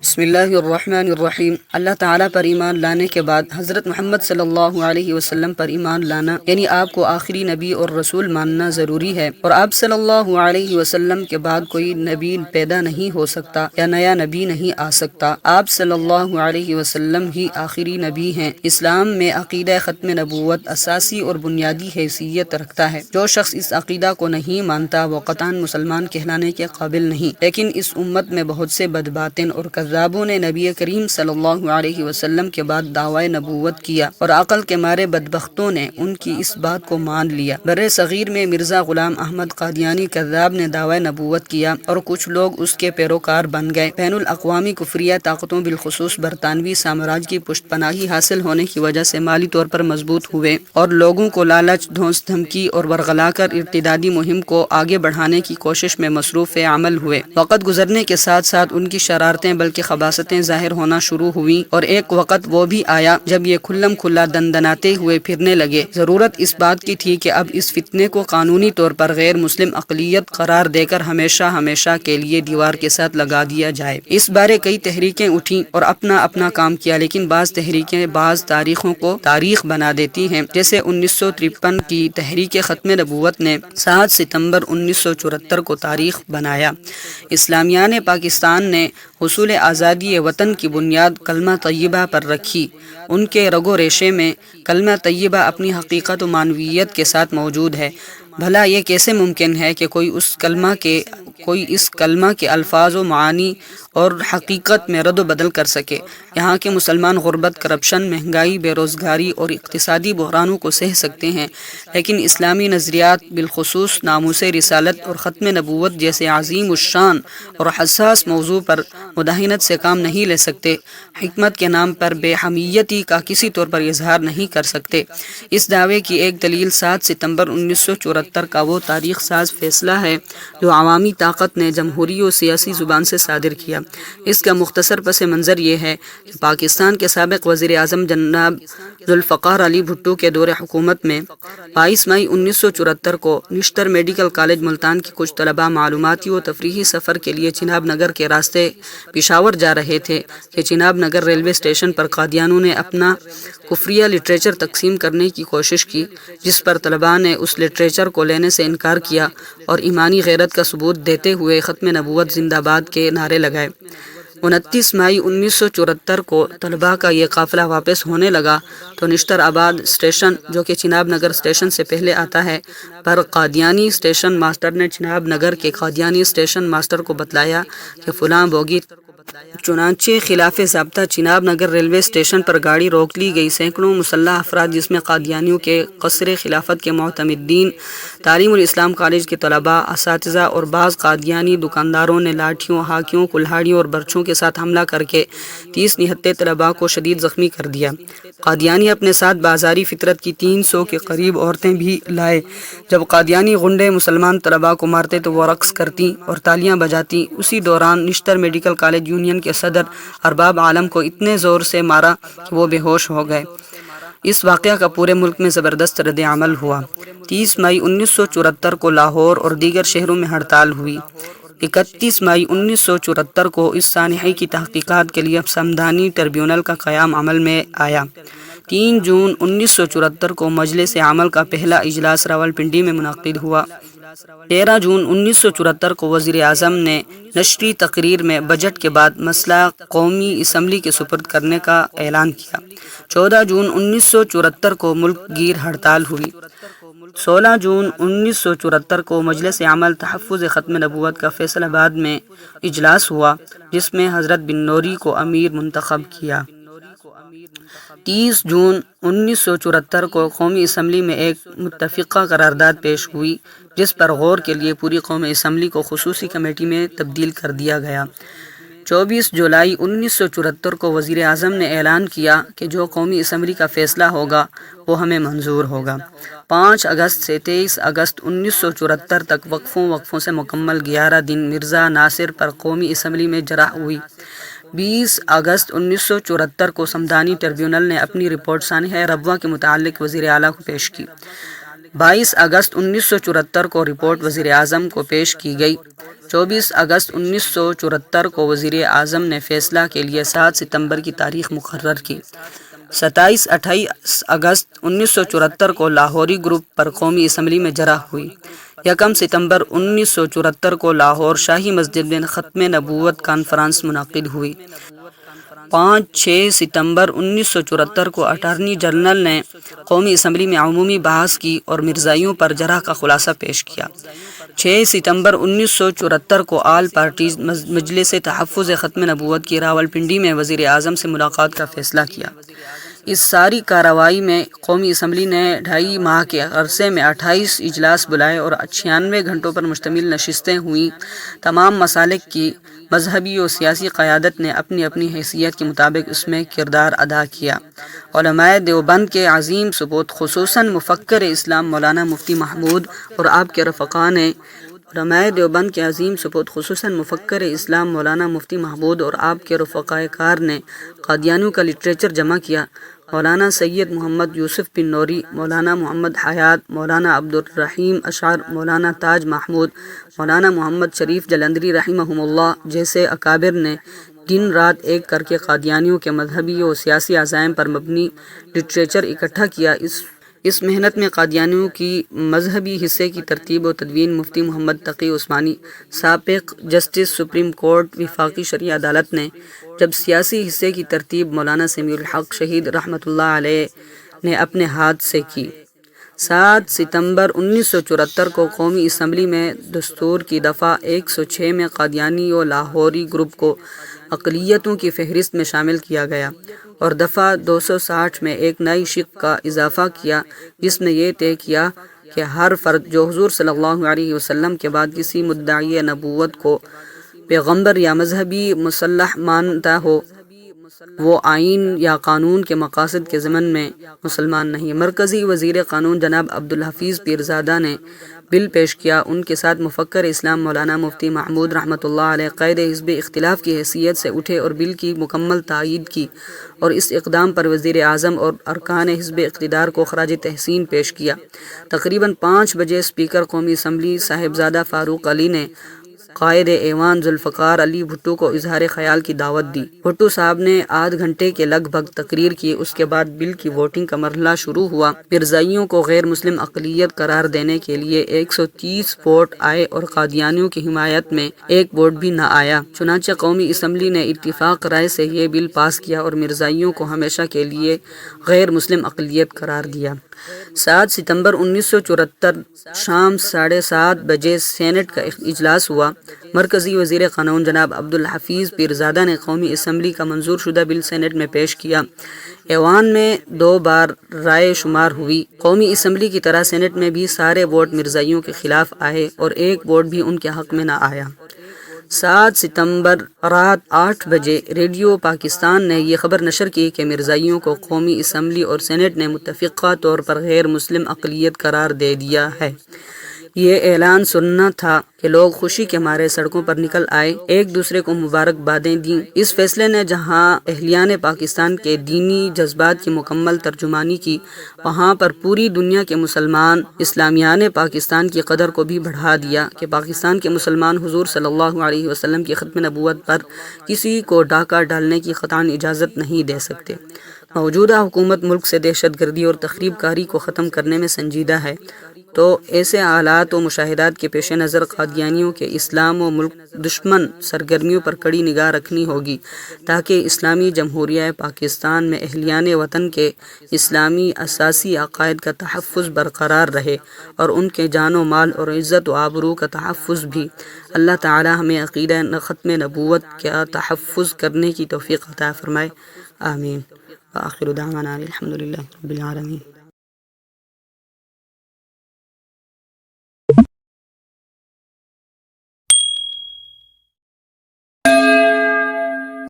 بسم اللہ الرحمن الرحیم۔ اللہ تعالیٰ پر ایمان لانے کے بعد حضرت محمد صلی اللہ علیہ وسلم پر ایمان لانا یعنی آپ کو آخری نبی اور رسول ماننا ضروری ہے، اور آپ صلی اللہ علیہ وسلم کے بعد کوئی نبی پیدا نہیں ہو سکتا یا نیا نبی نہیں آ سکتا۔ آپ صلی اللہ علیہ وسلم ہی آخری نبی ہیں۔ اسلام میں عقیدہ ختم نبوت اساسی اور بنیادی حیثیت رکھتا ہے۔ جو شخص اس عقیدہ کو نہیں مانتا وہ قطعاً مسلمان کہلانے کے قابل نہیں، لیکن اس امت میں بہت سے بدباطن اور کذابوں نے نبی کریم صلی اللہ علیہ وسلم کے بعد دعوی نبوت کیا، اور عقل کے مارے بدبختوں نے ان کی اس بات کو مان لیا۔ برِ صغیر میں مرزا غلام احمد قادیانی کذاب نے دعوی نبوت کیا اور کچھ لوگ اس کے پیروکار بن گئے۔ بین الاقوامی کفریہ طاقتوں بالخصوص برطانوی سامراج کی پشت پناہی حاصل ہونے کی وجہ سے مالی طور پر مضبوط ہوئے اور لوگوں کو لالچ، دھونس دھمکی اور ورغلا کر ارتدادی مہم کو آگے بڑھانے کی کوشش میں مصروف عمل ہوئے۔ وقت گزرنے کے ساتھ ساتھ ان کی شرارتیں بلکہ خباثتیں ظاہر ہونا شروع ہوئیں، اور ایک وقت وہ بھی آیا جب یہ کھلم کھلا دندناتے ہوئے پھرنے لگے۔ ضرورت اس بات کی تھی کہ اب اس فتنے کو قانونی طور پر غیر مسلم اقلیت قرار دے کر ہمیشہ کے لیے دیوار کے ساتھ لگا دیا جائے۔ اس بارے کئی تحریکیں اٹھیں اور اپنا کام کیا، لیکن بعض تحریکیں بعض تاریخوں کو تاریخ بنا دیتی ہیں، جیسے 1953 کی تحریک ختم نبوت نے 7 ستمبر 1974 کو تاریخ بنایا۔ اسلامیان پاکستان نے حصول آزادی وطن کی بنیاد کلمہ طیبہ پر رکھی۔ ان کے رگ و ریشے میں کلمہ طیبہ اپنی حقیقت و معنویت کے ساتھ موجود ہے۔ بھلا یہ کیسے ممکن ہے کہ کوئی اس کلمہ کے الفاظ و معانی اور حقیقت میں رد و بدل کر سکے؟ یہاں کے مسلمان غربت، کرپشن، مہنگائی، بے روزگاری اور اقتصادی بحرانوں کو سہ سکتے ہیں، لیکن اسلامی نظریات بالخصوص ناموس رسالت اور ختم نبوت جیسے عظیم الشان اور حساس موضوع پر مداہنت سے کام نہیں لے سکتے، حکمت کے نام پر بے حمیتی کا کسی طور پر اظہار نہیں کر سکتے۔ اس دعوے کی ایک دلیل 7 ستمبر 1974 کا وہ تاریخ ساز فیصلہ ہے جو عوامی طاقت نے جمہوری و سیاسی زبان سے صادر کیا۔ اس کا مختصر پس منظر یہ ہے کہ پاکستان کے سابق وزیر اعظم جناب ذوالفقار علی بھٹو کے دور حکومت میں 22 مئی 1974 کو نشتر میڈیکل کالج ملتان کے کچھ طلباء معلوماتی و تفریحی سفر کے لیے چناب نگر کے راستے پشاور جا رہے تھے کہ چناب نگر ریلوے اسٹیشن پر قادیانیوں نے اپنا کفریہ لٹریچر تقسیم کرنے کی کوشش کی، جس پر طلباء نے اس لٹریچر کو لینے سے انکار کیا اور ایمانی غیرت کا ثبوت دیتے ہوئے ختم نبوت زندہ باد کے نعرے لگائے۔ 29 مئی 1974 کو طلباء کا یہ قافلہ واپس ہونے لگا تو نشتر آباد اسٹیشن، جو کہ چناب نگر اسٹیشن سے پہلے آتا ہے، پر قادیانی اسٹیشن ماسٹر نے چناب نگر کے قادیانی اسٹیشن ماسٹر کو بتلایا کہ فلاں بوگی۔ چنانچہ خلاف ضابطہ چناب نگر ریلوے اسٹیشن پر گاڑی روک لی گئی۔ سینکڑوں مسلح افراد جس میں قادیانیوں کے قصر خلافت کے معتمدین، تعلیم الاسلام کالج کے طلباء، اساتذہ اور بعض قادیانی دکانداروں نے لاٹھیوں، ہاکیوں، کلہاڑیوں اور برچھوں کے ساتھ حملہ کر کے 30 نہتے طلباء کو شدید زخمی کر دیا۔ قادیانی اپنے ساتھ بازاری فطرت کی 300 کے قریب عورتیں بھی لائے۔ جب قادیانی غنڈے مسلمان طلباء کو مارتے تو وہ رقص کرتی اور تالیاں بجاتی۔ اسی دوران نشتر میڈیکل کالج یونین کے صدر ارباب عالم کو اتنے زور سے مارا کہ وہ بے ہوش ہو گئے۔ اس واقعہ کا پورے ملک میں زبردست رد عمل ہوا۔ 30 مئی 1974 کو لاہور اور دیگر شہروں میں ہڑتال ہوئی۔ 31 مئی 1974 کو اس سانحے کی تحقیقات کے لیے سمدانی ٹریبیونل کا قیام عمل میں آیا۔ 3 جون 1974 کو مجلس عمل کا پہلا اجلاس راولپنڈی میں منعقد ہوا۔ 13 جون 1974 کو وزیر اعظم نے نشری تقریر میں بجٹ کے بعد مسئلہ قومی اسمبلی کے سپرد کرنے کا اعلان کیا۔ 14 جون 1974 کو ملک گیر ہڑتال ہوئی۔ 16 جون 1974 کو مجلس عمل تحفظ ختم نبوت کا فیصل آباد میں اجلاس ہوا، جس میں حضرت بن نوری کو امیر منتخب کیا۔ 30 جون 1974 کو قومی اسمبلی میں ایک متفقہ قرارداد پیش ہوئی، جس پر غور کے لیے پوری قومی اسمبلی کو خصوصی کمیٹی میں تبدیل کر دیا گیا۔ 24 جولائی 1974 کو وزیر اعظم نے اعلان کیا کہ جو قومی اسمبلی کا فیصلہ ہوگا وہ ہمیں منظور ہوگا۔ 5 اگست سے 23 اگست 1974 تک وقفوں سے مکمل 11 دن مرزا ناصر پر قومی اسمبلی میں جرح ہوئی۔ 20 اگست 1974 کو سمدانی ٹریبیونل نے اپنی رپورٹ سانحہ ربوہ کے متعلق وزیر اعلیٰ کو پیش کی۔ 22 اگست 1974 کو رپورٹ وزیر اعظم کو پیش کی گئی۔ 24 اگست 1974 کو وزیر اعظم نے فیصلہ کے لیے 7 ستمبر کی تاریخ مقرر کی۔ 27-28 اگست 1974 کو لاہوری گروپ پر قومی اسمبلی میں جرح ہوئی۔ 1 ستمبر 1974 کو لاہور شاہی مسجد میں ختم نبوت کانفرنس منعقد ہوئی۔ 5-6 ستمبر 1974 کو اٹارنی جنرل نے قومی اسمبلی میں عمومی بحث کی اور مرزائیوں پر جرح کا خلاصہ پیش کیا۔ 6 ستمبر 1974 کو آل پارٹیز مجلس تحفظ ختم نبوت کی راولپنڈی میں وزیر اعظم سے ملاقات کا فیصلہ کیا۔ اس ساری کارروائی میں قومی اسمبلی نے 2.5 ماہ کے عرصے میں 28 اجلاس بلائے اور 96 گھنٹوں پر مشتمل نشستیں ہوئیں۔ تمام مسالک کی مذہبی و سیاسی قیادت نے اپنی اپنی حیثیت کے مطابق اس میں کردار ادا کیا۔ علماء دیوبند کے عظیم سپوت خصوصاً مفکر اسلام مولانا مفتی محمود اور آپ کے رفقا نے آپ کے رفقائے کار نے قادیانیوں کا لٹریچر جمع کیا۔ مولانا سید محمد یوسف بن نوری، مولانا محمد حیات، مولانا عبدالرحیم اشعر، مولانا تاج محمود، مولانا محمد شریف جلندری رحمہم اللہ جیسے اکابر نے دن رات ایک کر کے قادیانیوں کے مذہبی و سیاسی عزائم پر مبنی لٹریچر اکٹھا کیا۔ اس محنت میں قادیانیوں کی مذہبی حصے کی ترتیب و تدوین مفتی محمد تقی عثمانی، سابق جسٹس سپریم کورٹ وفاقی شرعی عدالت نے، جب سیاسی حصے کی ترتیب مولانا سمیع الحق شہید رحمۃ اللہ علیہ نے اپنے ہاتھ سے کی۔ 7 ستمبر 1974 کو قومی اسمبلی میں دستور کی دفعہ 106 میں قادیانی و لاہوری گروپ کو اقلیتوں کی فہرست میں شامل کیا گیا اور دفعہ 260 میں ایک نئی شق کا اضافہ کیا، جس میں یہ طے کیا کہ ہر فرد جو حضور صلی اللہ علیہ وسلم کے بعد کسی مدعی نبوت کو پیغمبر یا مذہبی مصلح مانتا ہو، وہ آئین یا قانون کے مقاصد کے ضمن میں مسلمان نہیں۔ مرکزی وزیر قانون جناب عبدالحفیظ پیرزادہ نے بل پیش کیا۔ ان کے ساتھ مفکر اسلام مولانا مفتی محمود رحمۃ اللہ علیہ قائد حزب اختلاف کی حیثیت سے اٹھے اور بل کی مکمل تائید کی اور اس اقدام پر وزیر اعظم اور ارکان حزب اقتدار کو خراج تحسین پیش کیا۔ تقریباً 5 بجے اسپیکر قومی اسمبلی صاحبزادہ فاروق علی نے قائد ایوان ذوالفقار علی بھٹو کو اظہار خیال کی دعوت دی۔ بھٹو صاحب نے آدھ گھنٹے کے لگ بھگ تقریر کی۔ اس کے بعد بل کی ووٹنگ کا مرحلہ شروع ہوا۔ مرزائیوں کو غیر مسلم اقلیت قرار دینے کے لیے 130 ووٹ آئے اور قادیانیوں کی حمایت میں 1 ووٹ بھی نہ آیا۔ چنانچہ قومی اسمبلی نے اتفاق رائے سے یہ بل پاس کیا اور مرزائیوں کو ہمیشہ کے لیے غیر مسلم اقلیت قرار دیا۔ 7 ستمبر 1974 شام 7:30 بجے سینٹ کا اجلاس ہوا۔ مرکزی وزیر قانون جناب عبدالحفیظ پیرزادہ نے قومی اسمبلی کا منظور شدہ بل سینٹ میں پیش کیا۔ ایوان میں 2 بار رائے شمار ہوئی۔ قومی اسمبلی کی طرح سینٹ میں بھی سارے ووٹ مرزائیوں کے خلاف آئے اور 1 ووٹ بھی ان کے حق میں نہ آیا۔ 7 ستمبر رات 8 بجے ریڈیو پاکستان نے یہ خبر نشر کی کہ مرزائیوں کو قومی اسمبلی اور سینٹ نے متفقہ طور پر غیر مسلم اقلیت قرار دے دیا ہے۔ یہ اعلان سننا تھا کہ لوگ خوشی کے مارے سڑکوں پر نکل آئے، ایک دوسرے کو مبارکبادیں دیں۔ اس فیصلے نے جہاں اہلیان پاکستان کے دینی جذبات کی مکمل ترجمانی کی، وہاں پر پوری دنیا کے مسلمان اسلامیان پاکستان کی قدر کو بھی بڑھا دیا کہ پاکستان کے مسلمان حضور صلی اللہ علیہ وسلم کی ختم نبوت پر کسی کو ڈاکہ ڈالنے کی قطعاً اجازت نہیں دے سکتے۔ موجودہ حکومت ملک سے دہشت گردی اور تخریب کاری کو ختم کرنے میں سنجیدہ ہے، تو ایسے حالات و مشاہدات کے پیش نظر قادیانیوں کے اسلام و ملک دشمن سرگرمیوں پر کڑی نگاہ رکھنی ہوگی تاکہ اسلامی جمہوریہ پاکستان میں اہلیان وطن کے اسلامی اساسی عقائد کا تحفظ برقرار رہے اور ان کے جان و مال اور عزت و آبرو کا تحفظ بھی۔ اللہ تعالی ہمیں عقیدہ ختم نبوت کا تحفظ کرنے کی توفیق عطا فرمائے، آمین۔ وآخر دعوانا الحمد للہ رب العالمین۔